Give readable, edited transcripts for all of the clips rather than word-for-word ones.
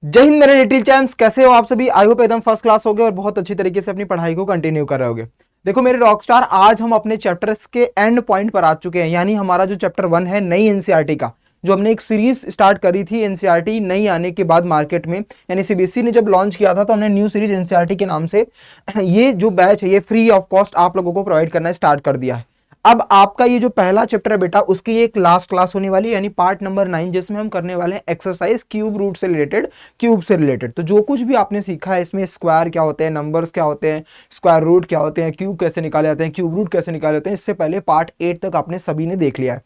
जय हिंद मेरे लिटिल चैम्प्स, कैसे हो आप सभी। आई होप एकदम फर्स्ट क्लास हो गए और बहुत अच्छी तरीके से अपनी पढ़ाई को कंटिन्यू कर रहे होगे। देखो मेरे रॉकस्टार, आज हम अपने चैप्टर्स के एंड पॉइंट पर आ चुके हैं। यानी हमारा जो चैप्टर 1 है नई एनसीईआरटी का, जो हमने एक सीरीज स्टार्ट करी थी एनसीईआरटी नई आने के बाद मार्केट में, यानी सीबीएसई ने जब लॉन्च किया था तो हमने न्यू सीरीज एनसीईआरटी के नाम से ये जो बैच है ये फ्री ऑफ कॉस्ट आप लोगों को प्रोवाइड करना स्टार्ट कर दिया है। अब आपका ये जो पहला चैप्टर है बेटा, उसकी एक लास्ट क्लास होने वाली है, यानी पार्ट नंबर 9, जिसमें हम करने वाले हैं एक्सरसाइज क्यूब रूट से रिलेटेड, क्यूब से रिलेटेड। तो जो कुछ भी आपने सीखा है इसमें, स्क्वायर क्या होते हैं, नंबर्स क्या होते हैं, स्क्वायर रूट क्या होते हैं, क्यूब कैसे निकाले जाते हैं, क्यूब रूट कैसे निकाले जाते हैं, इससे पहले पार्ट 8 तक आपने सभी ने देख लिया है।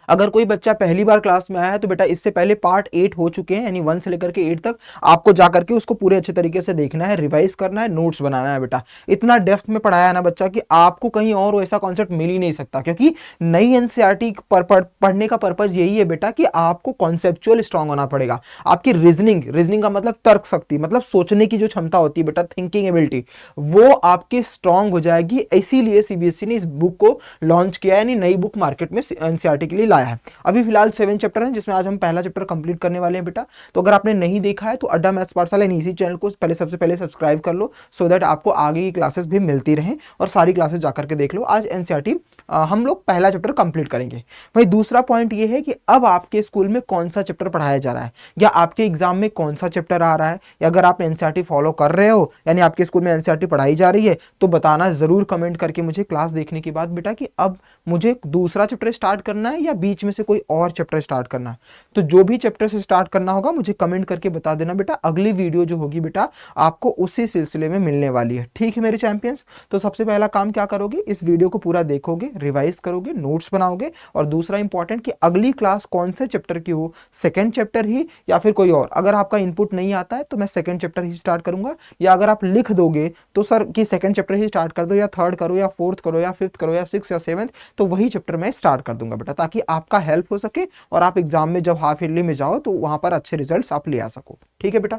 अगर कोई बच्चा पहली बार क्लास में आया है तो बेटा इससे पहले पार्ट 8 हो चुके हैं, यानी 1 से लेकर के 8 तक आपको जाकर के उसको पूरे अच्छे तरीके से देखना है, रिवाइज करना है, नोट्स बनाना है। बेटा इतना डेप्थ में पढ़ाया है ना बच्चा कि आपको कहीं और वैसा कॉन्सेप्ट मिल ही नहीं सकता, क्योंकि नई एनसीईआरटी पढ़ने का पर्पज यही है बेटा कि आपको कॉन्सेप्चुअल स्ट्रांग होना पड़ेगा। आपकी रीजनिंग का मतलब तर्क शक्ति, मतलब सोचने की जो क्षमता होती है बेटा, थिंकिंग एबिलिटी, वो आपकी स्ट्रांग हो जाएगी। इसीलिए सीबीएसई ने इस बुक को लॉन्च किया है, यानी नई बुक मार्केट में एनसीईआरटी के लिए लाया है। अभी फिलहाल 7 चैप्टर हैं, जिसमें आज हम पहला चैप्टर कंप्लीट करने वाले हैं बेटा। तो अगर आपने नहीं देखा है तो अड्डा मैथ्स पाठशाला इसी चैनल को सबसे पहले सब्सक्राइब कर लो, सो दैट आपको आगे की क्लासेस भी मिलती रहें और सारी क्लासेस जाकर के देख लो। आज एनसीईआरटी हम लोग पहला चैप्टर कंप्लीट करेंगे। वही दूसरा पॉइंट ये है कि अब आपके स्कूल में कौन सा चैप्टर पढ़ाया जा रहा है, या आपके एग्जाम में कौन सा चैप्टर आ रहा है, या अगर आप एनसीईआरटी फॉलो कर रहे हो, यानी आपके स्कूल में एनसीईआरटी पढ़ाई जा रही है, तो बताना जरूर कमेंट करके मुझे क्लास देखने के बाद बेटा कि अब मुझे दूसरा चैप्टर स्टार्ट करना है या बीच में से कोई और चैप्टर स्टार्ट करना है। तो जो भी चैप्टर से स्टार्ट करना होगा मुझे कमेंट करके बता देना बेटा। अगली वीडियो जो होगी बेटा आपको उसी सिलसिले में मिलने वाली है, ठीक है मेरे चैंपियंस। तो सबसे पहला काम क्या करोगे, इस वीडियो को पूरा देखोगे, रिवाइज करोगे, नोट्स बनाओगे, और दूसरा इंपॉर्टेंट कि अगली क्लास कौन से चैप्टर की हो, सेकंड चैप्टर ही या फिर कोई और। अगर आपका इनपुट नहीं आता है तो मैं सेकंड चैप्टर ही स्टार्ट करूंगा, या अगर आप लिख दोगे तो सर कि सेकंड चैप्टर ही स्टार्ट कर दो, या थर्ड करो, या फोर्थ करो, या फिफ्थ करो, या सिक्स या सेवंथ, तो वही चैप्टर मैं स्टार्ट कर दूंगा बेटा, ताकि आपका हेल्प हो सके और आप एग्जाम में जब हाफ ईयरली में जाओ तो वहां पर अच्छे रिजल्ट्स आप ले आ सको, ठीक है बेटा।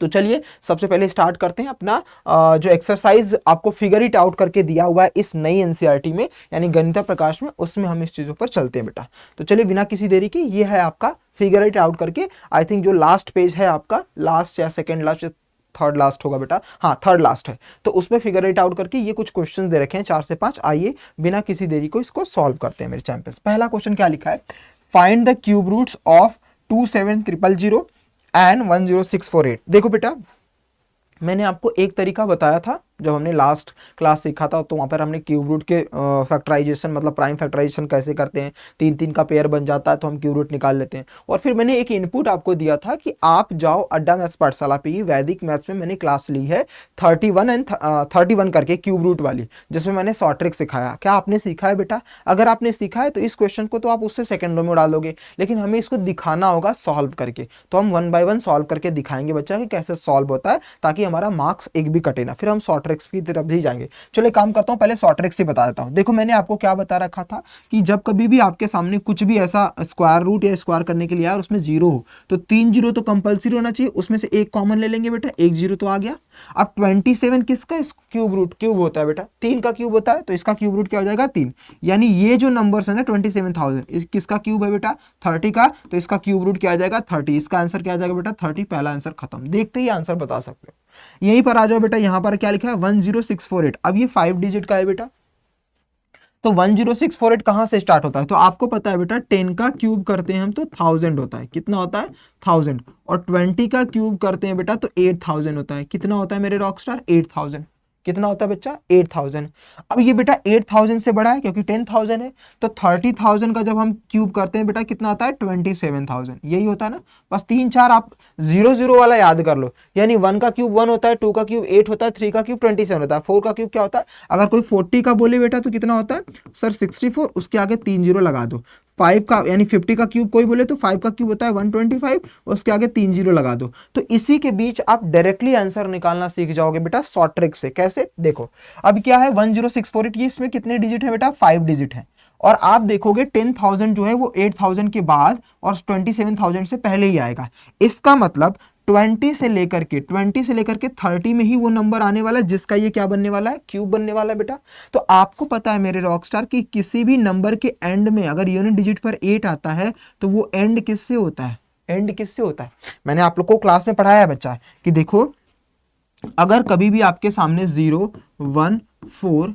तो चलिए सबसे पहले स्टार्ट करते हैं अपना जो एक्सरसाइज आपको फिगर इट आउट करके दिया हुआ है इस नई एनसीईआरटी में, यानी गणिता प्रकाश में, उसमें हम इस चीजों पर चलते हैं बेटा। तो चलिए बिना किसी देरी के, ये है आपका फिगर इट आउट करके, आई थिंक जो लास्ट पेज है आपका, लास्ट या सेकेंड लास्ट, थर्ड लास्ट होगा बेटा, हाँ थर्ड लास्ट है। तो उसमें फिगर इट आउट करके ये कुछ क्वेश्चंस दे रखे हैं 4 से 5। आइए बिना किसी देरी को इसको सॉल्व करते हैं मेरे चैंपियंस। पहला क्वेश्चन क्या लिखा है, find the cube roots of 27000 and 10648। देखो बेटा मैंने आपको एक तरीका बताया था जब हमने लास्ट क्लास सीखा था, तो वहाँ पर हमने क्यूब रूट के फैक्टराइजेशन, मतलब प्राइम फैक्टराइजेशन कैसे करते हैं, 3 का पेयर बन जाता है तो हम क्यूब रूट निकाल लेते हैं। और फिर मैंने एक इनपुट आपको दिया था कि आप जाओ अड्डा मैथ्स पाठशाला पे ही, वैदिक मैथ्स में मैंने क्लास ली है 31 करके क्यूब रूट वाली, जिसमें मैंने शॉर्ट ट्रिक सिखाया। क्या आपने सीखा है बेटा? अगर आपने सीखा है तो इस क्वेश्चन को तो आप उससे सेकंडों में उड़ा लोगे, लेकिन हमें इसको दिखाना होगा सॉल्व करके। तो हम 1 बाय 1 सॉल्व करके दिखाएंगे बच्चा कि कैसे सॉल्व होता है, ताकि हमारा मार्क्स एक भी कटे ना। फिर हम शॉर्ट ट्रिक्स की तरफ भी जाएंगे। चलो एक काम करता हूं, पहले शॉर्ट ट्रिक्स ही बता देता हूं। देखो मैंने आपको क्या बता रखा था कि जब कभी भी आपके सामने कुछ भी ऐसा स्क्वायर रूट या स्क्वायर करने के लिए आया और उसमें जीरो हो, तो 3 जीरो तो कंपलसरी होना चाहिए, उसमें से एक कॉमन ले लेंगे बेटा, एक जीरो तो आ गया। अब 27 किसका क्यूब रूट, क्यूब होता है बेटा, 3 का क्यूब होता है, तो इसका क्यूब रूट क्या हो जाएगा 3। यानी ये जो नंबर्स है ना 27000, किसका क्यूब है बेटा 30 का, तो इसका क्यूब रूट क्या आ जाएगा 30। इसका आंसर क्या आ जाएगा बेटा 30। पहला आंसर खत्म, देखते ही आंसर बता सकते हो। यहीं पर आ जाओ बेटा, यहां पर क्या लिखा है 10648। अब ये 5 डिजिट का है बेटा, तो 10648 कहां से स्टार्ट होता है, तो आपको पता है बेटा 10 का क्यूब करते हैं हम तो 1000 होता है। कितना होता है 1000। और 20 का क्यूब करते हैं बेटा तो 8000 होता है। कितना होता है मेरे रॉकस्टार 8000। कितना होता है बच्चा 8000। अब ये बेटा 8000 से बड़ा है क्योंकि 10000 है, तो 30000 का जब हम क्यूब करते हैं बेटा कितना आता है 27000। यही होता है ना। बस 3 4 आप 0 0 वाला याद कर लो, यानी 1 का क्यूब 1 होता है, 2 का क्यूब 8 होता है, 3 का क्यूब 27 होता है, 4 का क्यूब क्या होता है, अगर कोई 40 का बोले बेटा तो कितना होता है सर 64, उसके आगे 3 जीरो लगा दो। 5 का यानी 50 का क्यूब कोई बोले तो 5 का क्यूब होता है 125, उसके आगे 3 जीरो लगा दो। तो इसी के बीच आप डायरेक्टली आंसर निकालना सीख जाओगे बेटा शॉर्ट ट्रिक से। कैसे देखो, अब क्या है 10648, ये इसमें कितने डिजिट है बेटा 5 डिजिट है। और आप देखोगे 10,000 जो है वो 8,000 के बाद और 27,000 से पहले ही आएगा। इसका मतलब 20 से लेकर के 30 में ही वो नंबर आने वाला है जिसका ये क्या बनने वाला है क्यूब बनने वाला है बेटा। तो आपको पता है मेरे रॉकस्टार कि किसी भी नंबर के एंड में अगर यूनिट डिजिट पर 8 आता है तो वो एंड किससे होता है, एंड किससे होता है? मैंने आप लोग को क्लास में पढ़ाया है बच्चा कि देखो अगर कभी भी आपके सामने 0, 1, 4,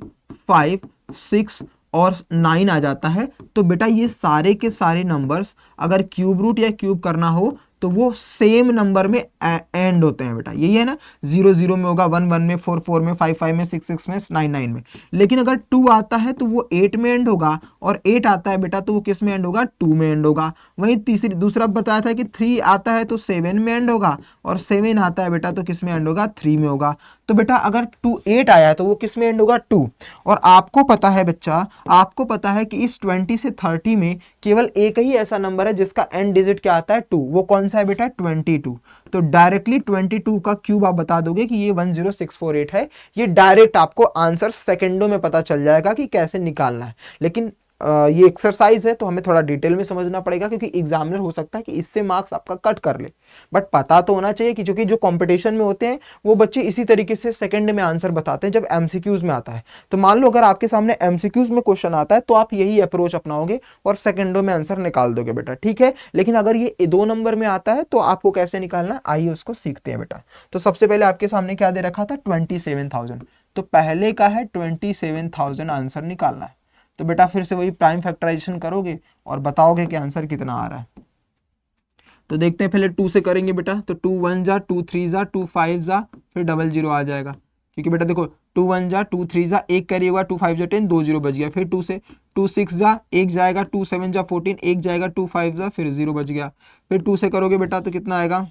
5, 6 और 9 आ जाता है तो बेटा ये सारे के सारे नंबर्स अगर क्यूब रूट या क्यूब करना हो तो वो सेम नंबर में एंड होते हैं बेटा, यही है ना। 0 0 में होगा, 1 1 में, 4 4 में, 5 5 में, 6 6 में, 9 9 में। लेकिन अगर 2 आता है तो वो 8 में एंड होगा, और 8 आता है बेटा तो वो किस में एंड होगा? 2 में एंड होगा। वहीं दूसरा बताया था कि 3 आता है तो 7 में एंड होगा, और 7 आता है बेटा तो किस में एंड होगा? 3 में होगा। तो बेटा अगर 2 8 आया है तो वो किस में एंड होगा? 2। और आपको पता है बच्चा, आपको पता है कि इस 20 से 30 में केवल एक ही ऐसा नंबर है जिसका एंड डिजिट क्या आता है? 2। वो कौन सा है बेटा? 22। तो डायरेक्टली 22 का क्यूब आप बता दोगे कि ये 10648 है। ये डायरेक्ट आपको आंसर सेकंडों में पता चल जाएगा कि कैसे निकालना है। लेकिन ये एक्सरसाइज है तो हमें थोड़ा डिटेल में समझना पड़ेगा, क्योंकि एग्जामिनर हो सकता है कि इससे मार्क्स आपका कट कर ले। बट पता तो होना चाहिए कि क्योंकि जो कंपटीशन में होते हैं वो बच्चे इसी तरीके से सेकंड में आंसर बताते हैं जब एमसीक्यूज में आता है। तो मान लो अगर आपके सामने एमसीक्यूज में क्वेश्चन आता है तो आप यही अप्रोच अपनाओगे और सेकंडों में आंसर निकाल दोगे बेटा, ठीक है। लेकिन अगर ये 2 नंबर में आता है तो आपको कैसे निकालना, आइए उसको सीखते हैं बेटा। तो सबसे पहले आपके सामने क्या दे रखा था? 27,000। तो पहले का है 27,000 आंसर निकालना है। तो बेटा फिर से वही प्राइम फैक्टराइजेशन करोगे और बताओगे कि आंसर कितना आ रहा है। तो देखते हैं, पहले 2 से करेंगे बेटा। तो 2 1 जा, 2 3 जा, 2 5 जा, फिर 00 आ जाएगा। क्योंकि बेटा देखो 2 1 जा, 2 3 जा, एक कैरी होगा, 2 5 जा 10, 2 0 बच गया। फिर 2 से 2 6 जा, एक जाएगा, 2 7 जा 14, एक जाएगा, 2 5 जा, फिर 0 बच गया। फिर 2 से करोगे बेटा तो कितना आएगा?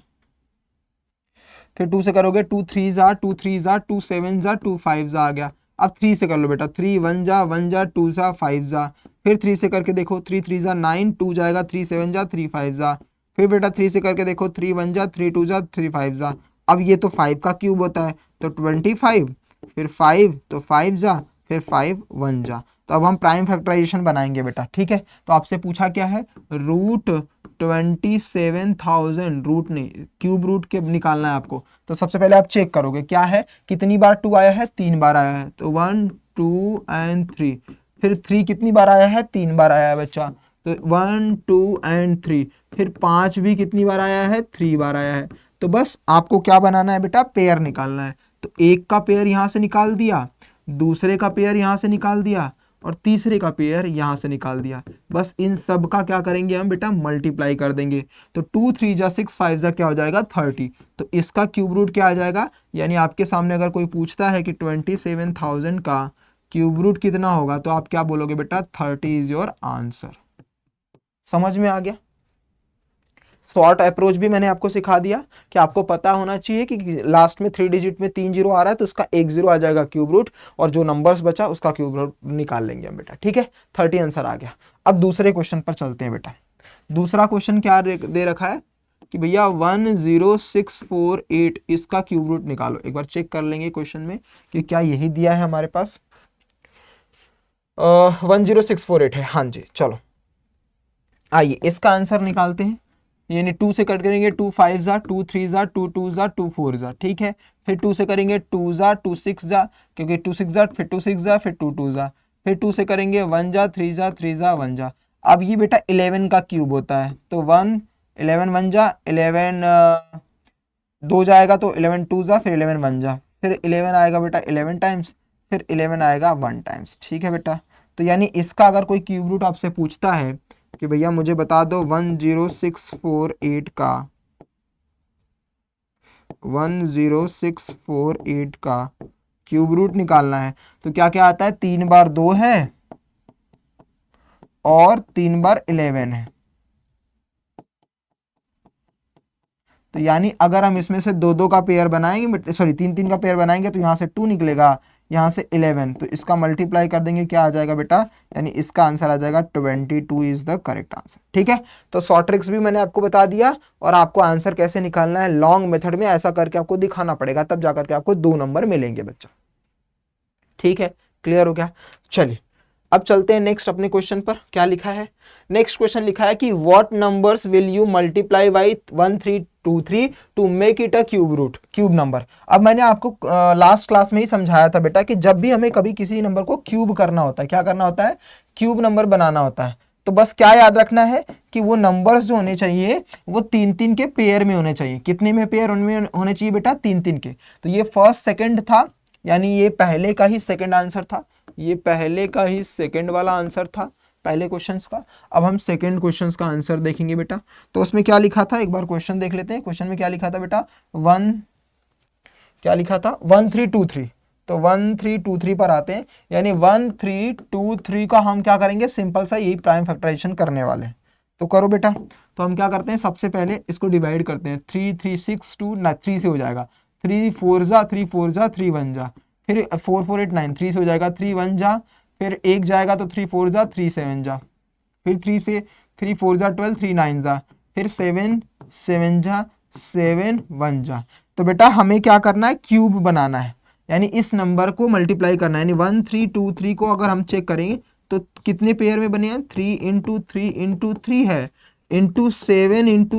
फिर 2 से करोगे 2 3 जा, 2 3 जा, 2 7 जा, 2 5 जा आ गया। अब 3 से कर लो बेटा, 3 1 जा, 1 जा, 2 जा, 5 जा। फिर 3 से करके देखो, 3 3 जा 9, 2 जाएगा, 3 7 जा, 3 5 जा। फिर बेटा 3 से करके देखो, 3 1 जा, 3 2 जा, 3 5 जा। अब ये तो 5 का क्यूब होता है तो 25, फिर 5 तो 5 जा, फिर 5 1 जा। तो अब हम प्राइम फैक्टराइजेशन बनाएंगे बेटा, ठीक है। तो आपसे पूछा क्या है? रूट 27,000, रूट नहीं क्यूब रूट के निकालना है आपको। तो सबसे पहले आप चेक करोगे क्या है, कितनी बार 2 आया है? 3 बार आया है। तो 1 2 एंड 3। फिर 3 कितनी बार आया है? 3 बार आया है बच्चा। तो 1 2 एंड 3। फिर 5 भी कितनी बार आया है? 3 बार आया है। तो बस आपको क्या बनाना है बेटा? पेयर निकालना है। तो एक का पेयर यहां से निकाल दिया, दूसरे का पेयर यहां से निकाल दिया, और तीसरे का पेयर यहां से निकाल दिया। बस इन सब का क्या करेंगे हम बेटा? मल्टीप्लाई कर देंगे। तो 2 3 जा 6 5 जा क्या हो जाएगा? 30। तो इसका क्यूब रूट क्या आ जाएगा? यानी आपके सामने अगर कोई पूछता है कि 27,000 का क्यूब रूट कितना होगा तो आप क्या बोलोगे बेटा? 30 इज योर आंसर। समझ में आ गया? शॉर्ट अप्रोच भी मैंने आपको सिखा दिया कि आपको पता होना चाहिए कि लास्ट में 3 डिजिट में 3 जीरो आ रहा है तो उसका 1 जीरो आ जाएगा क्यूब रूट, और जो नंबर्स बचा उसका क्यूब रूट निकाल लेंगे हम बेटा, ठीक है। 30 आंसर आ गया। अब दूसरे क्वेश्चन पर चलते हैं बेटा। दूसरा क्वेश्चन क्या दे रखा है कि भैया 10648, इसका क्यूब रूट निकालो। एक बार चेक कर लेंगे क्वेश्चन में कि क्या यही दिया है हमारे पास। 10648 है, हाँ जी। चलो आइए इसका आंसर निकालते हैं। यानी 2 से कट करेंगे, 2 5 जा, 2 3 जा, 2 2 जा, 2 4 जा, ठीक है। फिर 2 से करेंगे 2 जा, 2 6 जा, क्योंकि 2 6 जा, फिर 2 6 जा, फिर 2 2 जा। फिर 2 से करेंगे 1 जा, 3 जा, 3 जा, 1 जा। अब ये बेटा 11 का क्यूब होता है। तो 1 11 1 जा, 11 2 जाएगा तो 11 2 जा, फिर 11 1 जा, फिर 11 आएगा बेटा 11 टाइम्स, फिर 11 आएगा 1 टाइम्स, ठीक है बेटा। तो यानी इसका अगर कोई क्यूब रूट आपसे पूछता है कि भैया मुझे बता दो 10648 का 10648 का क्यूब रूट निकालना है, तो क्या क्या आता है? 3 बार 2 है और 3 बार 11 है। तो यानी अगर हम इसमें से 2 2 का पेयर बनाएंगे, सॉरी 3 3 का पेयर बनाएंगे तो यहाँ से 2 निकलेगा, यहाँ से 11, तो इसका मल्टीप्लाई कर देंगे, क्या आ जाएगा बेटा? यानी इसका आंसर आ जाएगा 22 इज द करेक्ट आंसर, ठीक है। तो शॉर्ट ट्रिक्स भी मैंने आपको बता दिया, और आपको आंसर कैसे निकालना है लॉन्ग मेथड में ऐसा करके आपको दिखाना पड़ेगा, तब जाकर के आपको 2 नंबर मिलेंगे बच्चा, ठीक है। क्लियर हो गया? चलिए अब चलते हैं नेक्स्ट अपने क्वेश्चन पर। क्या लिखा है? नेक्स्ट क्वेश्चन लिखा है कि what numbers will you multiply by 1323 to make it a cube root, cube number. अब मैंने आपको लास्ट क्लास में ही समझाया था बेटा कि जब भी हमें कभी किसी नंबर को क्यूब करना होता है, क्या करना होता है? क्यूब नंबर बनाना होता है। तो बस क्या याद रखना है कि वो नंबर्स जो होने चाहिए वो 3-3 के पेयर में होने चाहिए। कितने में पेयर उनमें होने चाहिए बेटा? 3-3 के। तो ये फर्स्ट सेकंड था, यानी ये पहले का ही सेकंड आंसर था, ये पहले का ही सेकंड वाला आंसर था पहले क्वेश्चंस का। अब हम सेकंड क्वेश्चंस का आंसर देखेंगे बेटा। तो उसमें क्या लिखा था, एक बार क्वेश्चन देख लेते हैं। क्वेश्चन में क्या लिखा था बेटा? 1323। तो 1323 पर आते हैं, यानी 1323 का हम क्या करेंगे? सिंपल सा यही प्राइम फैक्टराइजेशन करने वाले हैं। तो करो बेटा। तो हम क्या करते हैं, सबसे पहले इसको डिवाइड करते हैं। 3 3 6 2 3 से हो जाएगा, 3 4 जा 3 4 जा 3 1 जा, फिर 4 4 8 9 3 से हो जाएगा, 3 1 जा, फिर 1 जाएगा तो 3 4 जा 3 7 जा, फिर 3 से 3 4 जा 12 3 9 जा, फिर 7 7 जा 7 1 जा। तो बेटा हमें क्या करना है? क्यूब बनाना है, यानी इस नंबर को मल्टीप्लाई करना है। यानी 1323 को अगर हम चेक करेंगे तो कितने पेयर में बने हैं? 3 इंटू 3 इंटू 3 है, इंटू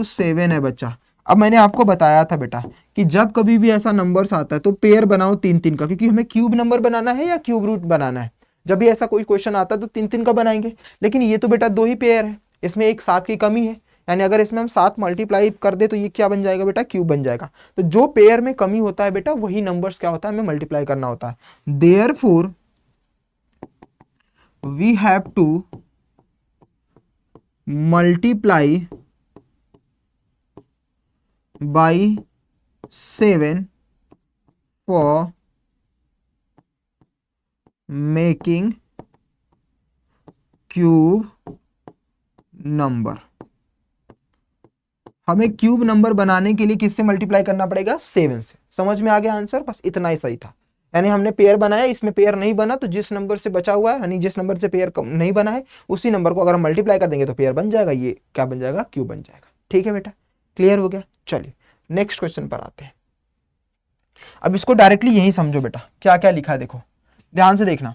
7 है बच्चा। अब मैंने आपको बताया था बेटा कि जब कभी भी ऐसा नंबर्स आता है तो पेयर बनाओ 3-3 का, क्योंकि हमें क्यूब नंबर बनाना है या क्यूब रूट बनाना है। जब भी ऐसा कोई क्वेश्चन आता है तो 3-3 का बनाएंगे, लेकिन ये तो बेटा 2 ही पेयर है, इसमें एक 7 की कमी है, यानी अगर इसमें हम 7 मल्टीप्लाई कर दे तो ये क्या बन जाएगा बेटा? क्यूब बन जाएगा। तो जो पेयर में कमी होता है बेटा वही नंबर्स क्या होता है? हमें मल्टीप्लाई करना होता है। Therefore we have to multiply by 7 for making cube number. हमें क्यूब नंबर बनाने के लिए किससे मल्टीप्लाई करना पड़ेगा? 7 से। समझ में आ गया आंसर? बस इतना ही सही था। यानी हमने पेयर बनाया, इसमें पेयर नहीं बना, तो जिस नंबर से बचा हुआ है, यानी जिस नंबर से पेयर नहीं बना है, उसी नंबर को अगर हम मल्टीप्लाई कर देंगे तो पेयर बन जाएगा। ये क्या बन जाएगा? क्यूब बन जाएगा। ठीक है बेटा, क्लियर हो गया? चलिए नेक्स्ट क्वेश्चन पर आते हैं। अब इसको डायरेक्टली यही समझो बेटा, क्या क्या लिखा है देखो, ध्यान से देखना।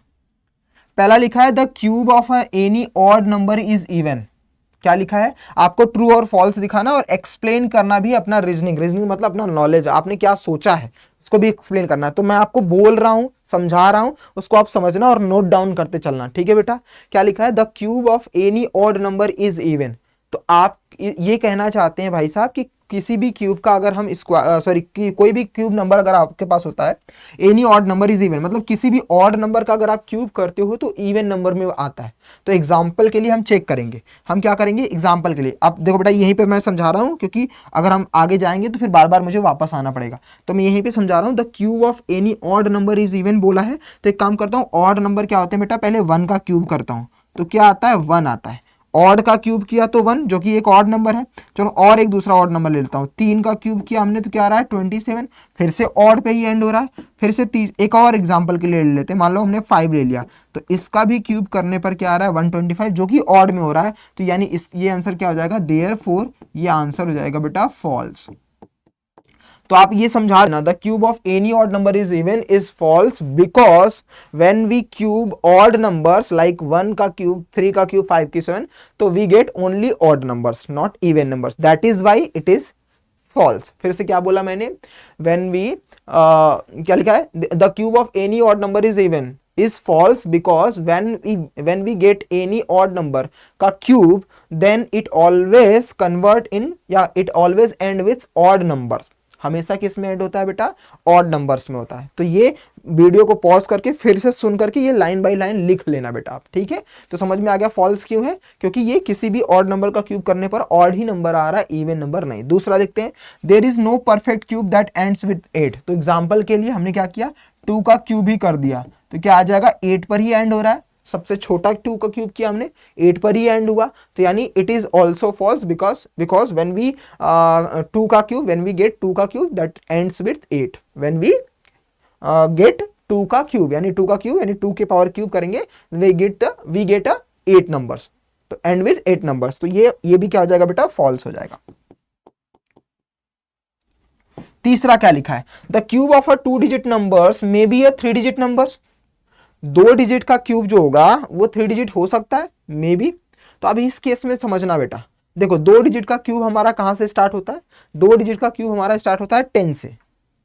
पहला लिखा है the cube of any odd number is even. क्या लिखा है? आपको ट्रू और फॉल्स दिखाना और एक्सप्लेन करना भी अपना रीजनिंग मतलब अपना नॉलेज, आपने क्या सोचा है उसको भी एक्सप्लेन करना है। तो मैं आपको बोल रहा हूं, समझा रहा हूं, उसको आप समझना और नोट डाउन करते चलना। ठीक है बेटा? क्या लिखा है? The cube of any odd number is even. तो आप ये कहना चाहते हैं भाई साहब कि किसी भी क्यूब का अगर हम कोई भी क्यूब नंबर अगर आपके पास होता है, any odd number is even, मतलब किसी भी ऑड नंबर का अगर आप क्यूब करते हो तो इवन नंबर में आता है। तो एग्जांपल के लिए हम चेक करेंगे, हम क्या करेंगे एग्जांपल के लिए। अब देखो बेटा यहीं पे मैं समझा रहा हूं, क्योंकि अगर हम आगे जाएंगे तो फिर बार बार मुझे वापस आना पड़ेगा, तो मैं यहीं पे समझा रहा हूं। The cube of any odd number is even बोला है, तो एक काम करता हूं, ऑड नंबर क्या होते हैं बेटा? पहले 1 का क्यूब करता हूं, तो क्या आता है? 1 आता है। ऑड का क्यूब किया तो 1, जो कि एक ऑड नंबर है। चलो और एक दूसरा ऑड नंबर ले लेता हूँ। 3 का क्यूब किया हमने तो क्या आ रहा है? 27। फिर से ऑड पे ही एंड हो रहा है। फिर से 30। एक और एग्जांपल के लिए ले लेते हैं, मान लो हमने 5 ले लिया, तो इसका भी क्यूब करने पर क्या आ रहा है? 125, जो कि ऑड में हो रहा है। तो यानी ये आंसर क्या हो जाएगा? देयरफॉर ये आंसर हो जाएगा बेटा फॉल्स। तो आप ये समझा देना, the cube of any odd number is even is false because when we cube odd numbers like 1 का क्यूब, 3 का क्यूब, 5 की 7, तो we get only odd numbers not even numbers, that is why it is false. फिर से क्या बोला मैंने? When we क्या लिखा है? The cube of any odd number is even is false because when we get any odd number का cube then it always convert in it always end with odd numbers। हमेशा किस में and होता है बेटा? ऑड नंबर्स में होता है। तो ये वीडियो को पॉज करके फिर से सुन करके ये लाइन बाय लाइन लिख लेना बेटा आप। ठीक है? तो समझ में आ गया फॉल्स क्यों है? क्योंकि ये किसी भी ऑड नंबर का क्यूब करने पर ऑड ही नंबर आ रहा है, इवन नंबर नहीं। दूसरा देखते हैं, there is no perfect cube that ends with 8। तो एग्जाम्पल के लिए हमने क्या किया? 2 का क्यूब ही कर दिया, तो क्या आ जाएगा? 8 पर ही एंड हो रहा है। सबसे छोटा 2 का क्यूब किया हमने, 8 पर ही एंड हुआ, तो यानी it is also false because when we 2 का क्यूब, व्हेन वी गेट 2 का cube that ends with 8, when we get 2 का क्यूब यानी 2 का क्यूब यानी 2 के पावर क्यूब करेंगे, वी गेट 8 नंबर्स, तो एंड विद 8 नंबर्स। तो ये भी क्या हो जाएगा बेटा? फॉल्स हो जाएगा। तीसरा क्या लिखा है? The cube of a 2 digit numbers may be a 3 digit numbers. 2 digit का क्यूब जो होगा वो 3 डिजिट हो सकता है, मे बी। तो अभी इस केस में समझना बेटा, देखो 2 डिजिट का क्यूब हमारा कहां से स्टार्ट होता है? 2 डिजिट का क्यूब हमारा स्टार्ट होता है 10 से।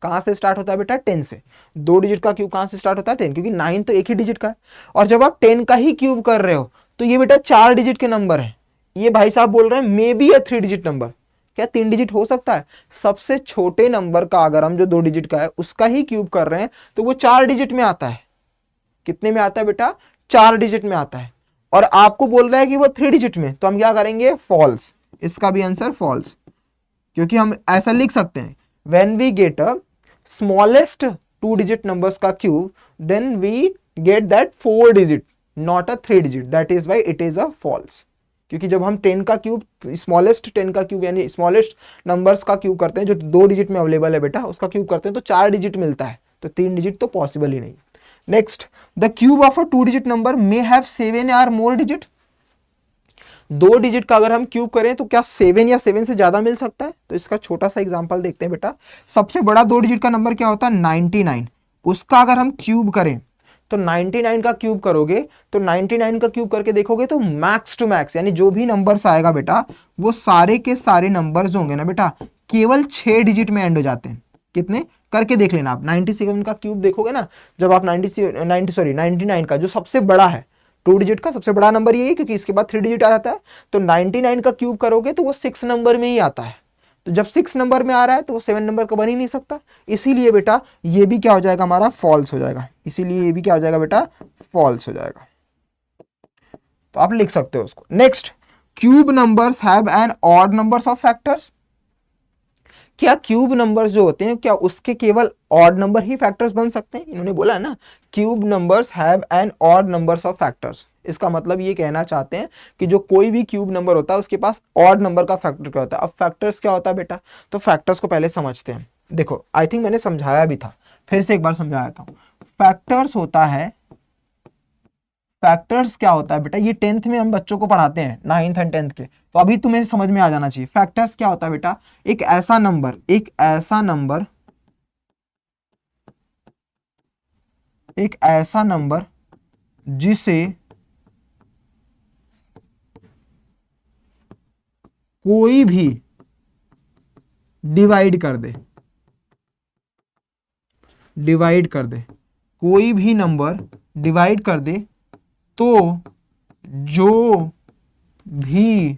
कहां से स्टार्ट होता है बेटा? 10 से। 2 डिजिट का क्यूब कहां से स्टार्ट होता है? 10, क्योंकि 9 तो एक ही डिजिट का है। और जब आप 10 का ही क्यूब कर रहे हो तो ये बेटा 4 डिजिट के नंबर है, ये भाई साहब बोल रहे हैं may be a 3 digit number, क्या 3 डिजिट हो सकता है? सबसे छोटे नंबर का अगर हम जो 2 डिजिट का है उसका ही क्यूब कर रहे हैं तो वो 4 डिजिट में आता है। कितने में आता है बेटा? 4 डिजिट में आता है। और आपको बोल रहा है कि वो 3 डिजिट में, तो हम क्या करेंगे? फॉल्स। इसका भी आंसर फॉल्स, क्योंकि हम ऐसा लिख सकते हैं when we get a smallest 2 digit numbers का cube then we get that 4 digit not a 3 digit, that is why it is a false. क्योंकि जब हम 10 का क्यूब, स्मॉलेस्ट 10 का क्यूब यानी स्मॉलेस्ट नंबर्स का क्यूब करते हैं जो 2 डिजिट में अवेलेबल है बेटा, उसका क्यूब करते हैं तो 4 डिजिट मिलता है, तो 3 डिजिट तो पॉसिबल ही नहीं। Next, the cube of a 2 digit number may have 7 और मोर डिजिट। 2 डिजिट का अगर हम क्यूब करें तो क्या 7 या 7 से ज्यादा मिल सकता है? तो इसका छोटा सा एग्जांपल देखते हैं बेटा। सबसे बड़ा 2 डिजिट का नंबर क्या होता है? 99। उसका अगर हम क्यूब करें तो 99 का क्यूब करोगे तो 99 का क्यूब करके देखोगे तो मैक्स टू मैक्स यानी जो भी नंबर्स आएगा बेटा वो सारे के सारे नंबर्स होंगे ना बेटा केवल 6 डिजिट में एंड हो जाते हैं। कितने? करके देख लेना आप। 97 का क्यूब देखोगे ना, जब आप 99 का जो सबसे बड़ा है 2 डिजिट का सबसे बड़ा नंबर यही है क्योंकि इसके बाद 3 डिजिट आ जाता है, तो 99 का क्यूब करोगे तो वो 6 नंबर में ही आता है। तो जब 6 नंबर में आ रहा है तो वो 7 नंबर का बन ही नहीं सकता, इसीलिए बेटा ये भी क्या हो जाएगा? हमारा फॉल्स हो जाएगा। इसीलिए ये भी क्या हो जाएगा बेटा? फॉल्स हो जाएगा। तो आप लिख सकते हो उसको। Next, cube numbers have an odd numbers of factors. क्या क्यूब नंबर्स जो होते हैं क्या उसके केवल ऑड नंबर ही फैक्टर्स बन सकते हैं? इन्होंने बोला है ना cube numbers have an odd numbers of factors. इसका मतलब ये कहना चाहते हैं कि जो कोई भी क्यूब नंबर होता है उसके पास ऑड नंबर का फैक्टर क्या होता है। अब फैक्टर्स क्या होता है बेटा? तो फैक्टर्स को पहले समझते हैं। देखो आई थिंक मैंने समझाया भी था, फिर से एक बार समझाया था। फैक्टर्स होता है, फैक्टर्स क्या होता है बेटा? ये 10th में हम बच्चों को पढ़ाते हैं, 9th एंड 10th के, तो अभी तुम्हें समझ में आ जाना चाहिए। फैक्टर्स क्या होता है बेटा? एक ऐसा नंबर जिसे कोई भी डिवाइड कर दे, कोई भी नंबर डिवाइड कर दे तो जो भी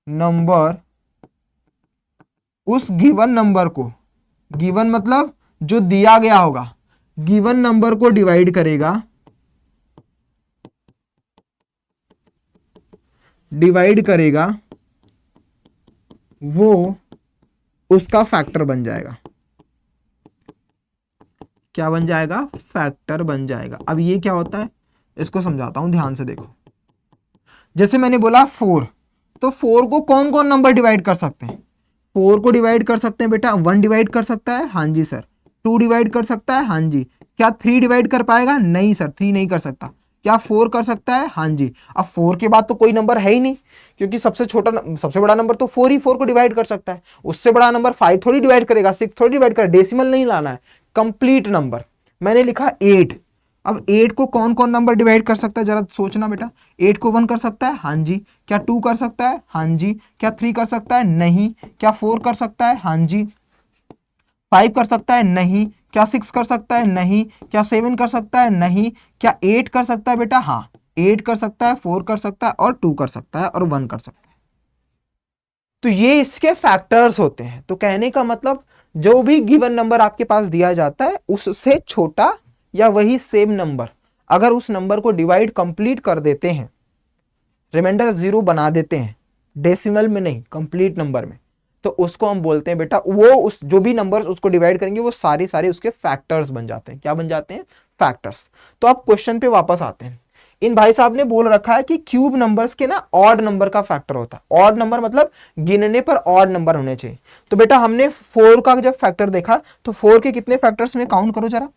नंबर उस गिवन नंबर को, गिवन मतलब जो दिया गया होगा, गिवन नंबर को डिवाइड करेगा वो उसका फैक्टर बन जाएगा। क्या बन जाएगा? फैक्टर बन जाएगा। अब ये क्या होता है इसको समझाता हूं, ध्यान से देखो। जैसे मैंने बोला 4, तो 4 को कौन कौन नंबर डिवाइड कर सकते हैं? 4 को डिवाइड कर सकते हैं बेटा 1 डिवाइड कर सकता है, हाँ जी सर। 2 डिवाइड कर सकता है, हाँ जी। क्या 3 डिवाइड कर पाएगा? नहीं सर, 3 नहीं कर सकता। क्या 4 कर सकता है? हाँ जी। अब 4 के बाद तो कोई नंबर है ही नहीं, क्योंकि सबसे बड़ा नंबर तो 4 ही 4 को डिवाइड कर सकता है। उससे बड़ा नंबर 5 थोड़ी डिवाइड करेगा, 6 थोड़ी डिवाइड करेगा। डेसिमल नहीं लाना है, कंप्लीट नंबर। मैंने लिखा 8। अब 8 को कौन कौन नंबर डिवाइड कर सकता है जरा सोचना बेटा। 8 को 1 कर सकता है, हाँ जी। क्या 2 कर सकता है? हाँ जी। क्या 3 कर सकता है? नहीं। क्या 4 कर सकता है? हाँ जी। 5 कर सकता है? नहीं। क्या 6 कर सकता है? नहीं। क्या 7 कर सकता है? नहीं। क्या 8 कर सकता है बेटा? हाँ, 8 कर सकता है, 4 कर सकता है और 2 कर सकता है और 1 कर सकता है। तो ये इसके फैक्टर्स होते हैं। तो कहने का मतलब जो भी गिवन नंबर आपके पास दिया जाता है उससे छोटा या वही सेम नंबर अगर उस नंबर को डिवाइड कंप्लीट कर देते हैं, रिमाइंडर 0 बना देते हैं, डेसिमल में नहीं कंप्लीट नंबर में, तो उसको हम बोलते हैं बेटा वो उस जो भी नंबर्स उसको डिवाइड करेंगे वो सारे उसके फैक्टर्स बन जाते हैं। क्या बन जाते हैं? फैक्टर्स। तो अब क्वेश्चन पे वापस आते हैं। इन भाई साहब ने बोल रखा है कि क्यूब नंबर्स के ना ऑड नंबर का फैक्टर होता है। ऑड नंबर मतलब गिनने पर ऑड नंबर होने चाहिए। तो बेटा हमने 4 का जब फैक्टर देखा तो 4 के कितने फैक्टर्स में काउंट करो जरा।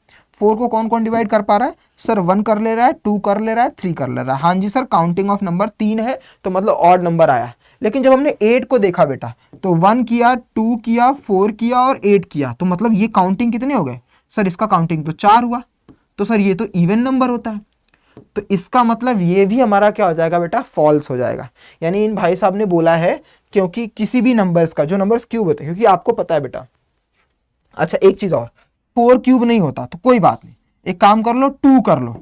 4 को कौन कौन डिवाइड कर पा रहा है? सर 1 कर ले रहा है, 2 कर ले रहा है, 3 कर ले रहा है। हाँ जी सर, काउंटिंग ऑफ नंबर 3 है तो मतलब ऑड नंबर आया। लेकिन जब हमने 8 को देखा बेटा तो 1 किया, 2 किया, 4 किया और 8 किया, तो मतलब ये काउंटिंग कितने हो गए? सर इसका काउंटिंग तो 4 हुआ, तो सर ये तो इवन नंबर होता है। तो इसका मतलब ये भी हमारा क्या हो जाएगा बेटा? फॉल्स हो जाएगा। यानी इन भाई साहब ने बोला है क्योंकि किसी भी नंबर्स का जो नंबर्स क्यूब होते हैं, क्योंकि आपको पता है बेटा। अच्छा एक चीज और, 4 क्यूब नहीं होता तो कोई बात नहीं, एक काम कर लो 2 कर लो।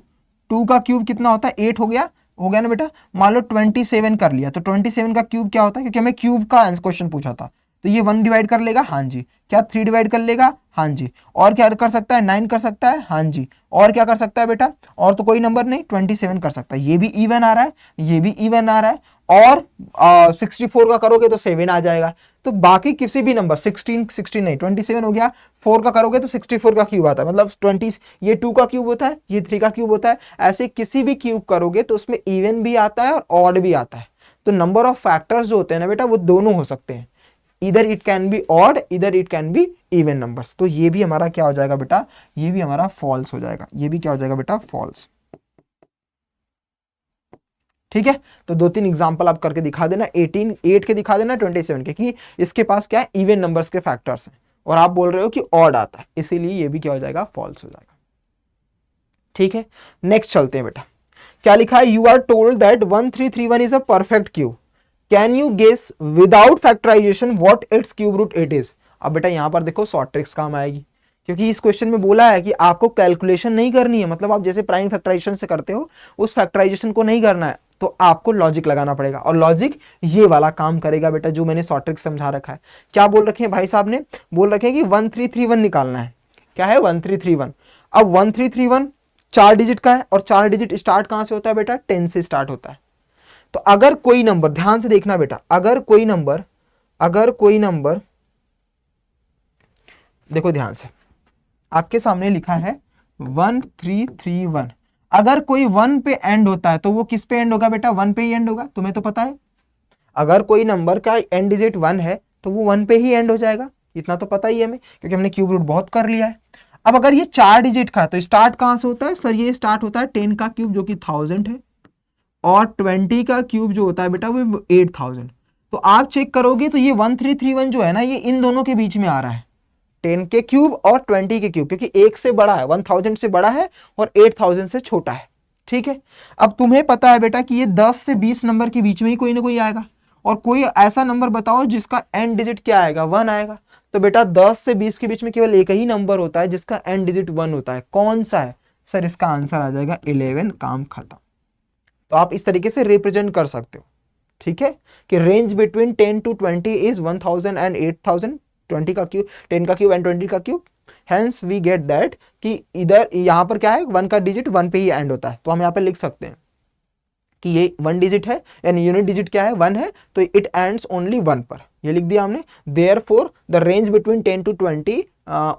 2 का क्यूब कितना होता है? 8 हो गया। हो गया ना बेटा। मान लो 27 कर लिया, तो 27 का क्यूब क्या होता है, क्योंकि हमें क्यूब का क्वेश्चन पूछा था, तो ये 1 डिवाइड कर लेगा, हाँ जी। क्या 3 डिवाइड कर लेगा, हाँ जी। और क्या कर सकता है, 9 कर सकता है, हाँ जी। और क्या कर सकता है बेटा, और तो कोई नंबर नहीं, 27 कर सकता है। ये भी इवन आ रहा है, ये भी इवन आ रहा है, और 64 का करोगे तो 7 आ जाएगा। तो बाकी किसी भी नंबर 16 नहीं, 27 हो गया, 4 का करोगे तो 64 का क्यूब आता है, मतलब 20, ये 2 का क्यूब होता है, ये 3 का क्यूब होता है। ऐसे किसी भी क्यूब करोगे तो उसमें इवन भी आता है और ऑड भी आता है। तो नंबर ऑफ फैक्टर्स जो होते हैं ना बेटा, वो दोनों हो सकते हैं, इधर इट कैन बी ऑड, इधर it can be even numbers. तो ये भी हमारा क्या हो जाएगा बेटा, ये भी हमारा फॉल्स हो जाएगा, ये भी क्या हो जाएगा बेटा, फॉल्स। ठीक है, तो 2-3 एग्जांपल आप करके दिखा देना, 8 के दिखा देना, 27 के, कि इसके पास क्या है, इवन नंबर्स के फैक्टर्स हैं, और आप बोल रहे हो कि ऑड आता है, इसीलिए ये भी क्या हो जाएगा, फॉल्स हो जाएगा। ठीक है, नेक्स्ट चलते हैं बेटा। क्या लिखा है, you are told that 1331 is a perfect cube, can you guess without factorization what it's cube root it is. अब बेटा यहां पर देखो शॉर्ट ट्रिक्स काम आएगी, क्योंकि इस क्वेश्चन में बोला है कि आपको कैलकुलेशन नहीं करनी है, मतलब आप जैसे प्राइम फैक्टराइजेशन से करते हो उस फैक्टराइजेशन को नहीं करना है, तो आपको लॉजिक लगाना पड़ेगा, और लॉजिक ये वाला काम करेगा बेटा, जो मैंने शॉर्ट ट्रिक्स समझा रखा है। क्या बोल रखे हैं भाई साहब ने, बोल रखे हैं कि 1331 निकालना है। क्या है, 1331। अब 1331 4 डिजिट का है, और 4 डिजिट स्टार्ट कहां से होता है बेटा, 10 से स्टार्ट होता है। तो अगर कोई नंबर, ध्यान से देखना बेटा, अगर कोई नंबर देखो ध्यान से, आपके सामने लिखा है 1331, अगर कोई 1 पे एंड होता है तो वो किस पे एंड होगा बेटा, 1 पे ही एंड होगा, तुम्हें तो पता है। अगर कोई नंबर का एंड डिजिट 1 है तो वो 1 पे ही एंड हो जाएगा, इतना तो पता ही है हमें, क्योंकि हमने क्यूब रूट बहुत कर लिया है। अब अगर ये 4 डिजिट का है तो स्टार्ट कहां से होता है, सर ये स्टार्ट होता है 10 का क्यूब जो कि 1000 है, और 20 का क्यूब जो होता है बेटा वो 8000। तो आप चेक करोगे तो ये 1331 जो है ना, ये इन दोनों के बीच में आ रहा है, 10 के क्यूब और 20 के क्यूब, क्योंकि 1 से बड़ा है, 1000 से बड़ा है और 8000 से छोटा है। ठीक है, अब तुम्हें पता है बेटा कि ये 10 से 20 नंबर के बीच में ही कोई ना कोई आएगा, और कोई ऐसा नंबर बताओ जिसका एंड डिजिट क्या आएगा, 1 आएगा। तो बेटा 10 से 20 के बीच में केवल एक ही नंबर होता है जिसका एंड डिजिट 1 होता है, कौन सा है सर, इसका आंसर आ जाएगा 11, काम खत्म। तो आप इस तरीके से रिप्रेजेंट कर सकते हो। ठीक है, कि range between 10 to 20 is 1000 and 8000, 20 का क्यूब, 10 का क्यूब एंड 20 का cube. Hence we get that कि इधर यहां पर क्या है, 1 का डिजिट 1 पे ही एंड होता है, तो हम यहाँ पे लिख सकते हैं कि ये 1 डिजिट है, यानी यूनिट डिजिट क्या है, 1 है, तो इट एंड्स ओनली 1 पर, ये लिख दिया हमने। Therefore the range between 10 to 20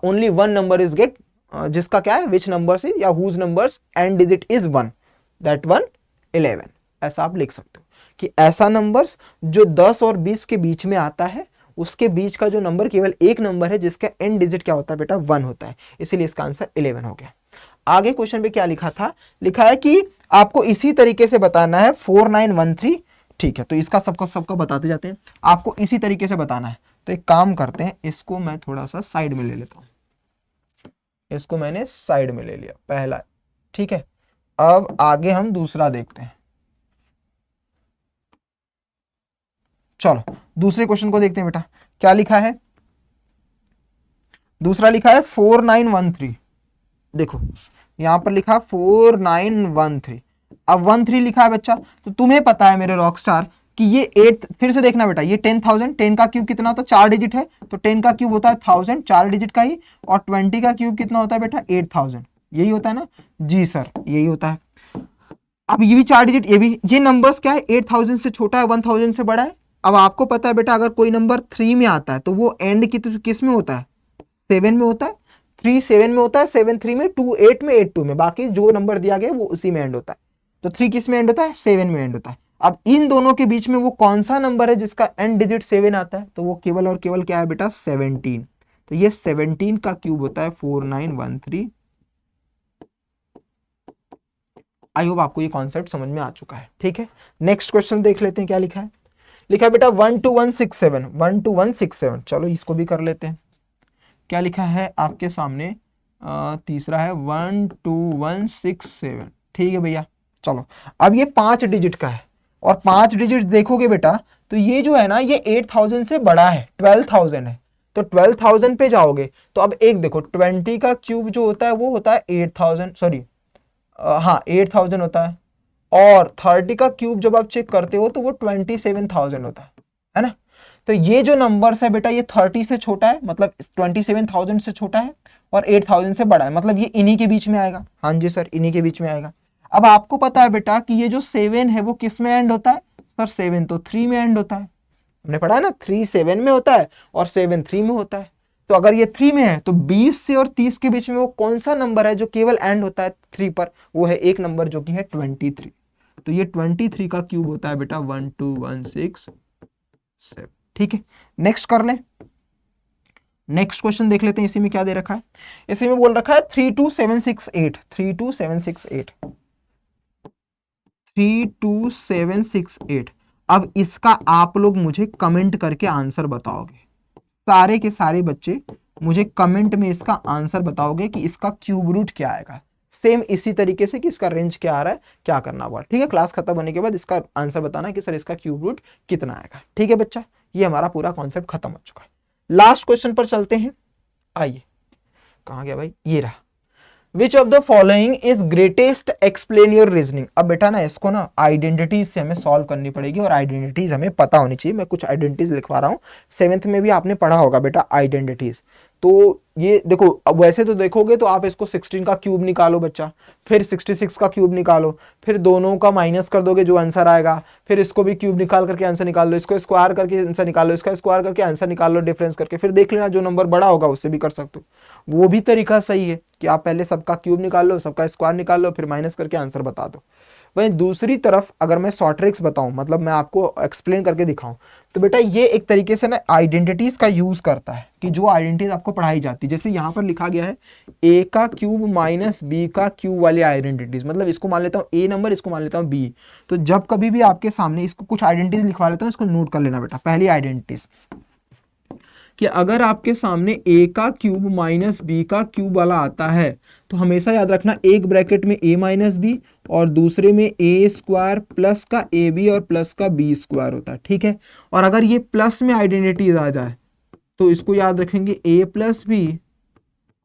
only 1 number is get, जिसका क्या है, विच नंबर से या whose numbers end digit is 1, that 1 11, ऐसा आप लिख सकते हो कि ऐसा नंबर्स जो 10 और 20 के बीच में आता है, उसके बीच का जो नंबर केवल एक नंबर है जिसका एंड डिजिट क्या होता है बेटा, 1 होता है, इसीलिए इसका आंसर 11 हो गया। आगे क्वेश्चन पे क्या लिखा था, लिखा है कि आपको इसी तरीके से बताना है 4913। ठीक है, तो इसका सबको बताते जाते हैं, आपको इसी तरीके से बताना है। तो एक काम करते हैं, इसको मैं थोड़ा सा साइड में ले लेता हूं, इसको मैंने साइड में ले लिया पहला। ठीक है, अब आगे हम दूसरा देखते हैं। चलो दूसरे क्वेश्चन को देखते हैं बेटा, क्या लिखा है, दूसरा लिखा है 4913। देखो यहां पर लिखा 4913, अब 13 लिखा है बच्चा, तो तुम्हें पता है मेरे रॉकस्टार कि ये 8, फिर से देखना बेटा, ये 10,000, 10 का क्यूब कितना होता है, 4 डिजिट है, तो 10 का क्यूब होता है 1000, 4 डिजिट का ही, और 20 का क्यूब कितना होता है बेटा, 8000, यही होता है ना, जी सर यही होता है। अब ये भी 4 डिजिट, ये भी, ये नंबर्स क्या है, 8000 से छोटा है, 1000 से बड़ा है। अब आपको पता है बेटा, अगर कोई नंबर 3 में आता है तो वो एंड किस में होता है, 7 में होता है, 3 7 में होता है, 7 3 में, 2 8 में, 8 2 में, बाकी जो नंबर दिया गया वो उसी में एंड होता है। तो 3 किस में एंड होता है, 7 में एंड होता है। अब इन दोनों के बीच में वो कौन सा नंबर है जिसका एंड डिजिट 7 आता है, तो वो केवल और केवल क्या है बेटा, 17। तो ये 17 का क्यूब होता है 4913। आई होप आपको ये कॉन्सेप्ट समझ में आ चुका है। ठीक है, नेक्स्ट क्वेश्चन देख लेते हैं, क्या लिखा है, लिखा है बेटा 12167, 12167। चलो इसको भी कर लेते हैं, क्या लिखा है आपके सामने, तीसरा है 12167। ठीक है भैया, चलो अब ये 5 डिजिट का है, और 5 डिजिट देखोगे बेटा तो ये जो है ना, ये 8000 से बड़ा है, 12000 है, तो 12000 पे जाओगे तो अब एक देखो, 20 का क्यूब जो होता है वो होता है 8000, सॉरी हाँ 8000 होता है, और 30 का क्यूब जब आप चेक करते हो तो वो 27,000 होता है ना। तो ये जो नंबर्स है बेटा ये 30 से छोटा है, मतलब 27,000 से छोटा है, और 8,000 से बड़ा है, मतलब ये इन्हीं के बीच में आएगा। हाँ जी सर, इन्हीं के बीच में आएगा। अब आपको पता है बेटा कि ये जो 7 है वो किस में एंड होता है? सर 7 तो 3 में एंड होता है, हमने पढ़ा है ना, 3 7 में होता है और 7 3 में होता है। तो अगर ये 3 में है तो 20 से और 30 के बीच में वो कौन सा नंबर है जो केवल एंड होता है 3 पर? वो है एक नंबर जो कि है 23। तो ये 23 का क्यूब होता है बेटा 12167। ठीक है, नेक्स्ट कर लें। नेक्स्ट क्वेश्चन देख लेते हैं, इसी में क्या दे रखा है। इसी में बोल रखा है 32768, 32768, 32768। अब इसका आप लोग मुझे कमेंट करके आंसर बताओगे, सारे के सारे बच्चे मुझे कमेंट में इसका आंसर बताओगे कि इसका क्यूब रूट क्या आएगा। सेम इसी तरीके से कि इसका रेंज क्या आ रहा है, क्या करना होगा। ठीक है, क्लास खत्म होने के बाद इसका आंसर बताना कि सर इसका क्यूब रूट कितना आएगा। ठीक है बच्चा, ये हमारा पूरा कॉन्सेप्ट खत्म हो चुका है। लास्ट क्वेश्चन पर चलते हैं। आइए, कहां गया भाई, ये रहा। Which of the following is greatest explain your reasoning. अब बेटा ना इसको ना आइडेंटिटीज से हमें सॉल्व करनी पड़ेगी, और आइडेंटिटीज हमें पता होनी चाहिए। मैं कुछ आइडेंटिटीज लिखवा रहा हूँ, 7th में भी आपने पढ़ा होगा बेटा आइडेंटिटीज। तो ये देखो, अब वैसे तो देखोगे तो आप इसको 16 का क्यूब निकालो बच्चा, फिर 66 का क्यूब निकालो, फिर दोनों का माइनस कर दोगे जो आंसर आएगा, फिर इसको भी क्यूब निकाल करके आंसर निकाल लो, इसको स्क्वायर करके आंसर निकाल लो, इसका स्क्वायर करके आंसर निकाल लो डिफरेंस करके, फिर देख लेना जो नंबर बड़ा होगा उससे भी कर सकते हो। वो भी तरीका सही है कि आप पहले सबका क्यूब निकाल लो, सबका स्क्वायर निकाल लो, फिर माइनस करके आंसर बता दो। वहीं दूसरी तरफ अगर मैं शॉर्ट ट्रिक्स बताऊं, मतलब मैं आपको एक्सप्लेन करके दिखाऊं, तो बेटा ये एक तरीके से ना आइडेंटिटीज का यूज करता है कि जो आइडेंटिटीज आपको पढ़ाई जाती है, जैसे यहाँ पर लिखा गया है ए का क्यूब माइनस बी का क्यूब वाली आइडेंटिटीज, मतलब इसको मान लेता हूँ ए नंबर, इसको मान लेता हूँ बी। तो जब कभी भी आपके सामने इसको कुछ आइडेंटिटीज लिखवा लेता हूँ, इसको नोट कर लेना बेटा। पहली आइडेंटिटीज कि अगर आपके सामने a का क्यूब माइनस बी का क्यूब वाला आता है तो हमेशा याद रखना एक ब्रैकेट में a माइनस बी और दूसरे में a स्क्वायर प्लस का ए बी और प्लस का बी स्क्वायर होता है। ठीक है, और अगर ये प्लस में आइडेंटिटीज आ जाए तो इसको याद रखेंगे a प्लस बी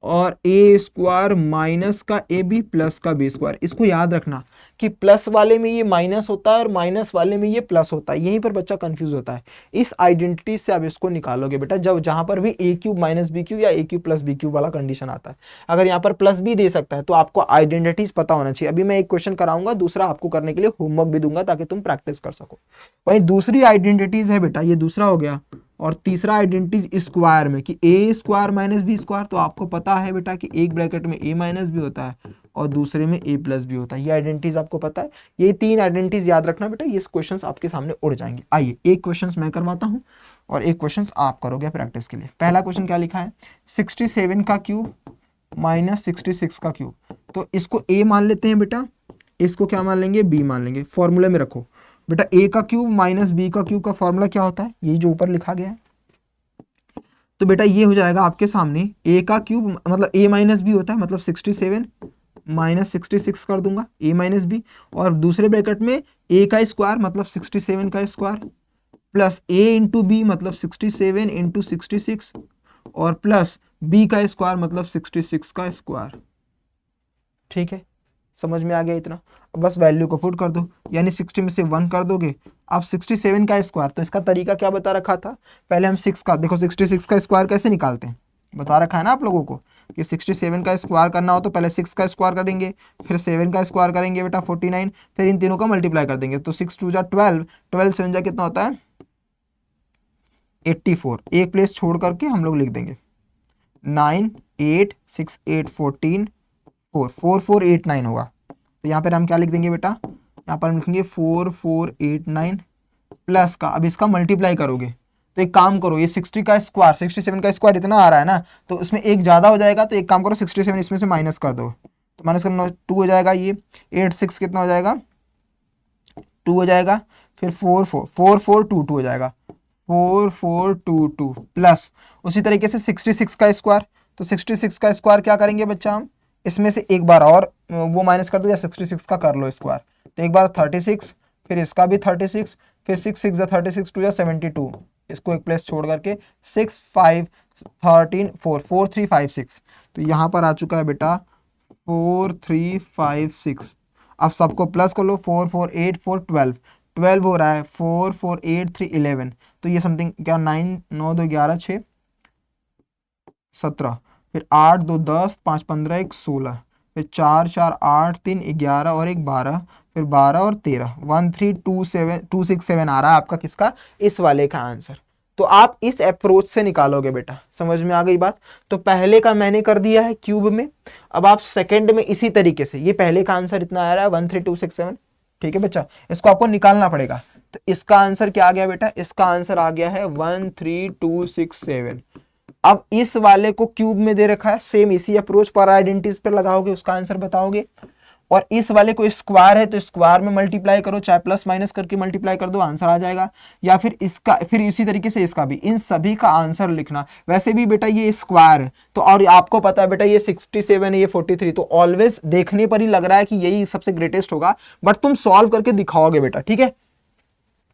और ए स्क्वायर माइनस का ए बी प्लस का बी स्क्वायर। इसको याद रखना कि प्लस वाले में ये माइनस होता है और माइनस वाले में ये प्लस होता है, यहीं पर बच्चा कंफ्यूज होता है। इस आइडेंटिटी से आप इसको निकालोगे बेटा, जब जहां पर भी ए क्यूब माइनस बी क्यूब या ए क्यूब प्लस बी क्यूब वाला कंडीशन आता है। अगर यहाँ पर प्लस भी दे सकता है तो आपको आइडेंटिटीज पता होना चाहिए। अभी मैं एक क्वेश्चन कराऊंगा, दूसरा आपको करने के लिए होमवर्क भी दूंगा ताकि तुम प्रैक्टिस कर सको। वहीं दूसरी आइडेंटिटीज है बेटा, ये दूसरा हो गया, और तीसरा आइडेंटिटी स्क्वायर में कि ए स्क्वायर माइनस बी स्क्वायर। तो आपको पता है बेटा कि एक ब्रैकेट में ए माइनस बी होता है और दूसरे में ए प्लस बी होता है। ये आइडेंटिटीज आपको पता है, ये 3 आइडेंटिटीज याद रखना बेटा, ये क्वेश्चंस आपके सामने उड़ जाएंगे। आइए एक क्वेश्चंस मैं करवाता हूँ और एक क्वेश्चंस आप करोगे प्रैक्टिस के लिए। पहला क्वेश्चन क्या लिखा है, 67 का क्यूब माइनस 66 का क्यूब। तो इसको ए मान लेते हैं बेटा, इसको क्या मान लेंगे, बी मान लेंगे। फॉर्मूले में रखो बेटा, ए का क्यूब माइनस बी का क्यूब का फॉर्मूला क्या होता है, ये जो ऊपर लिखा गया है। तो बेटा ये हो जाएगा आपके सामने, ए का क्यूब मतलब ए माइनस बी होता है, मतलब 67 माइनस 66 कर दूंगा ए माइनस बी, और दूसरे ब्रैकेट में ए का स्क्वायर मतलब 67 का स्क्वायर प्लस ए इंटू बी मतलब 67 इंटू 66 और प्लस बी का स्क्वायर मतलब 66 का स्क्वायर। ठीक है, समझ में आ गया इतना। अब बस वैल्यू को पुट कर दो, यानी 60 में से 1 कर दोगे। अब 67 का स्क्वायर, तो इसका तरीका क्या बता रखा था, पहले हम 6 का देखो, 66 का स्क्वायर कैसे निकालते हैं बता रखा है ना आप लोगों को कि 67 का स्क्वायर करना हो तो पहले 6 का स्क्वायर करेंगे, फिर 7 का स्क्वायर करेंगे बेटा 49, फिर इन तीनों का मल्टीप्लाई कर देंगे। तो 6 2 जा 12, 12 7 जा कितना होता है 84। एक प्लेस छोड़ करके हम लोग लिख देंगे 9 8 6 8 14 4 4 4 8 9 होगा। तो यहाँ पर हम क्या लिख देंगे बेटा, यहाँ पर हम लिखेंगे 4 4 8 9 प्लस का, अब इसका मल्टीप्लाई करोगे तो एक काम करो, ये 60 का स्क्वायर 67 का स्क्वायर इतना आ रहा है ना, तो उसमें एक ज़्यादा हो जाएगा, तो एक काम करो 67 इसमें से माइनस कर दो, तो माइनस करना 2 हो जाएगा, ये 8 6 कितना हो जाएगा 2 हो जाएगा, फिर 4 4 4 4 2 2 हो जाएगा 4 4 2 2 प्लस उसी तरीके से 66 का स्क्वायर। तो 66 का स्क्वायर क्या करेंगे बच्चा, हम इसमें से एक बार और वो माइनस कर दो या 66 का कर लो स्क्वायर, तो एक बार 36, फिर इसका भी 36, फिर 6 6 या 36 2 या 72, इसको एक प्लेस छोड़ करके 6 5 13 4 4 3 5 6। तो यहाँ पर आ चुका है बेटा 4 3 5 6। अब सबको प्लस कर लो, 4 4 8 4 12, 12 हो रहा है, 4 4 8 3 11, तो ये समथिंग क्या 9 9 2 11 6 17, फिर 8 2 10 5 15 1 16, फिर 4 4 8 3 11 और 1 12, फिर 12 और 13, 1 3 2 7 2 6 7 आ रहा है आपका किसका, इस वाले का आंसर। तो आप इस अप्रोच से निकालोगे बेटा, समझ में आ गई बात। तो पहले का मैंने कर दिया है क्यूब में, अब आप सेकंड में इसी तरीके से, ये पहले का आंसर इतना आ रहा है 1 3 2 6 7, ठीक है बच्चा, इसको आपको निकालना पड़ेगा। तो इसका आंसर क्या आ गया बेटा, इसका आंसर आ गया है 1 3 2 6 7। अब इस वाले को क्यूब में दे रखा है, सेम इसी अप्रोच पर आइडेंटिटीज पर लगाओगे, उसका आंसर बताओगे। और इस वाले को स्क्वायर है तो स्क्वायर में मल्टीप्लाई करो, चाहे प्लस माइनस करके मल्टीप्लाई कर दो, आंसर आ जाएगा। या फिर इसका, फिर इसी तरीके से इसका भी, इन सभी का आंसर लिखना। वैसे भी बेटा ये स्क्वायर है तो, और आपको पता है बेटा ये 67 है, ये 43, तो ऑलवेज देखने पर ही लग रहा है कि यही सबसे ग्रेटेस्ट होगा, बट तुम सॉल्व करके दिखाओगे बेटा, ठीक है।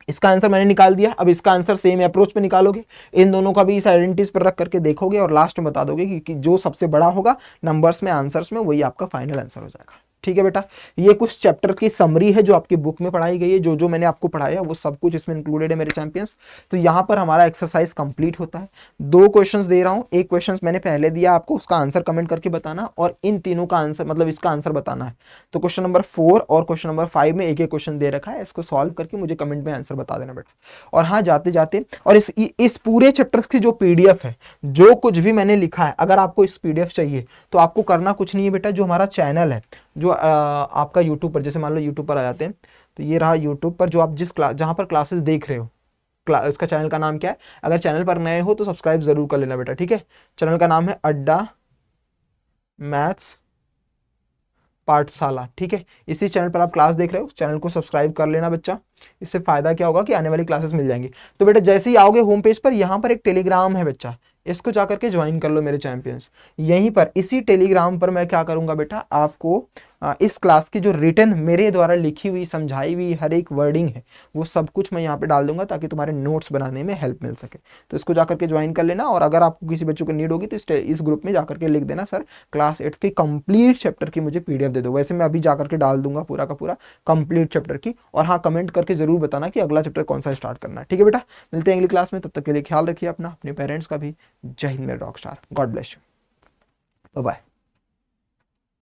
इसका आंसर मैंने निकाल दिया, अब इसका आंसर सेम अप्रोच पे निकालोगे, इन दोनों का भी इस आइडेंटिटीज पर रख करके देखोगे और लास्ट में बता दोगे कि जो सबसे बड़ा होगा नंबर्स में, आंसर्स में, वही आपका फाइनल आंसर हो जाएगा, ठीक है बेटा। ये कुछ चैप्टर की समरी है जो आपकी बुक में पढ़ाई गई है, जो जो मैंने आपको पढ़ाया वो सब कुछ इसमें इंक्लूडेड है मेरे चैंपियंस। तो यहाँ पर हमारा एक्सरसाइज कंप्लीट होता है। 2 क्वेश्चंस दे रहा हूँ, एक क्वेश्चंस मैंने पहले दिया आपको, उसका आंसर कमेंट करके बताना, और इन तीनों का आंसर मतलब इसका आंसर बताना है। तो क्वेश्चन नंबर 4 और क्वेश्चन नंबर 5 में एक एक क्वेश्चन दे रखा है, इसको सॉल्व करके मुझे कमेंट में आंसर बता देना बेटा। और हाँ, जाते जाते, और इस पूरे चैप्टर की जो पीडीएफ है, जो कुछ भी मैंने लिखा है, अगर आपको इस पीडीएफ चाहिए तो आपको करना कुछ नहीं है बेटा, जो हमारा चैनल है, जो आपका यूट्यूब पर, जैसे मान लो यूट्यूब पर आ जाते हैं, तो ये रहा यूट्यूब पर जो आप जिस क्लास, जहाँ पर क्लासेस देख रहे हो, इसका चैनल का नाम क्या है, अगर चैनल पर नए हो तो सब्सक्राइब जरूर कर लेना बेटा, ठीक है। चैनल का नाम है अड्डा मैथ्स पाठशाला, ठीक है। इसी चैनल पर आप क्लास देख रहे हो, चैनल को सब्सक्राइब कर लेना बच्चा। इससे फायदा क्या होगा कि आने वाली क्लासेस मिल जाएंगी। तो बेटा जैसे ही आओगे होम पेज पर, यहाँ पर एक टेलीग्राम है बच्चा, इसको जाकर के ज्वाइन कर लो मेरे चैंपियंस। यहीं पर इसी टेलीग्राम पर मैं क्या करूंगा बेटा, आपको इस क्लास की जो रिटन मेरे द्वारा लिखी हुई, समझाई हुई हर एक वर्डिंग है, वो सब कुछ मैं यहाँ पे डाल दूंगा, ताकि तुम्हारे नोट्स बनाने में हेल्प मिल सके। तो इसको जाकर के ज्वाइन कर लेना। और अगर आपको किसी बच्चों को नीड होगी तो इस ग्रुप में जाकर के लिख देना, सर क्लास 8 की कंप्लीट चैप्टर की मुझे पीडीएफ दे दो। वैसे मैं अभी जाकर के डाल दूंगा पूरा का पूरा कंप्लीट चैप्टर की। और हाँ, कमेंट करके जरूर बताना कि अगला चैप्टर कौन सा स्टार्ट करना है, ठीक है बेटा। मिलते हैं अगली क्लास में, तब तक के लिए ख्याल रखिए अपना, अपने पेरेंट्स का भी। जय हिंद मेरे rockstar, god bless you, bye bye.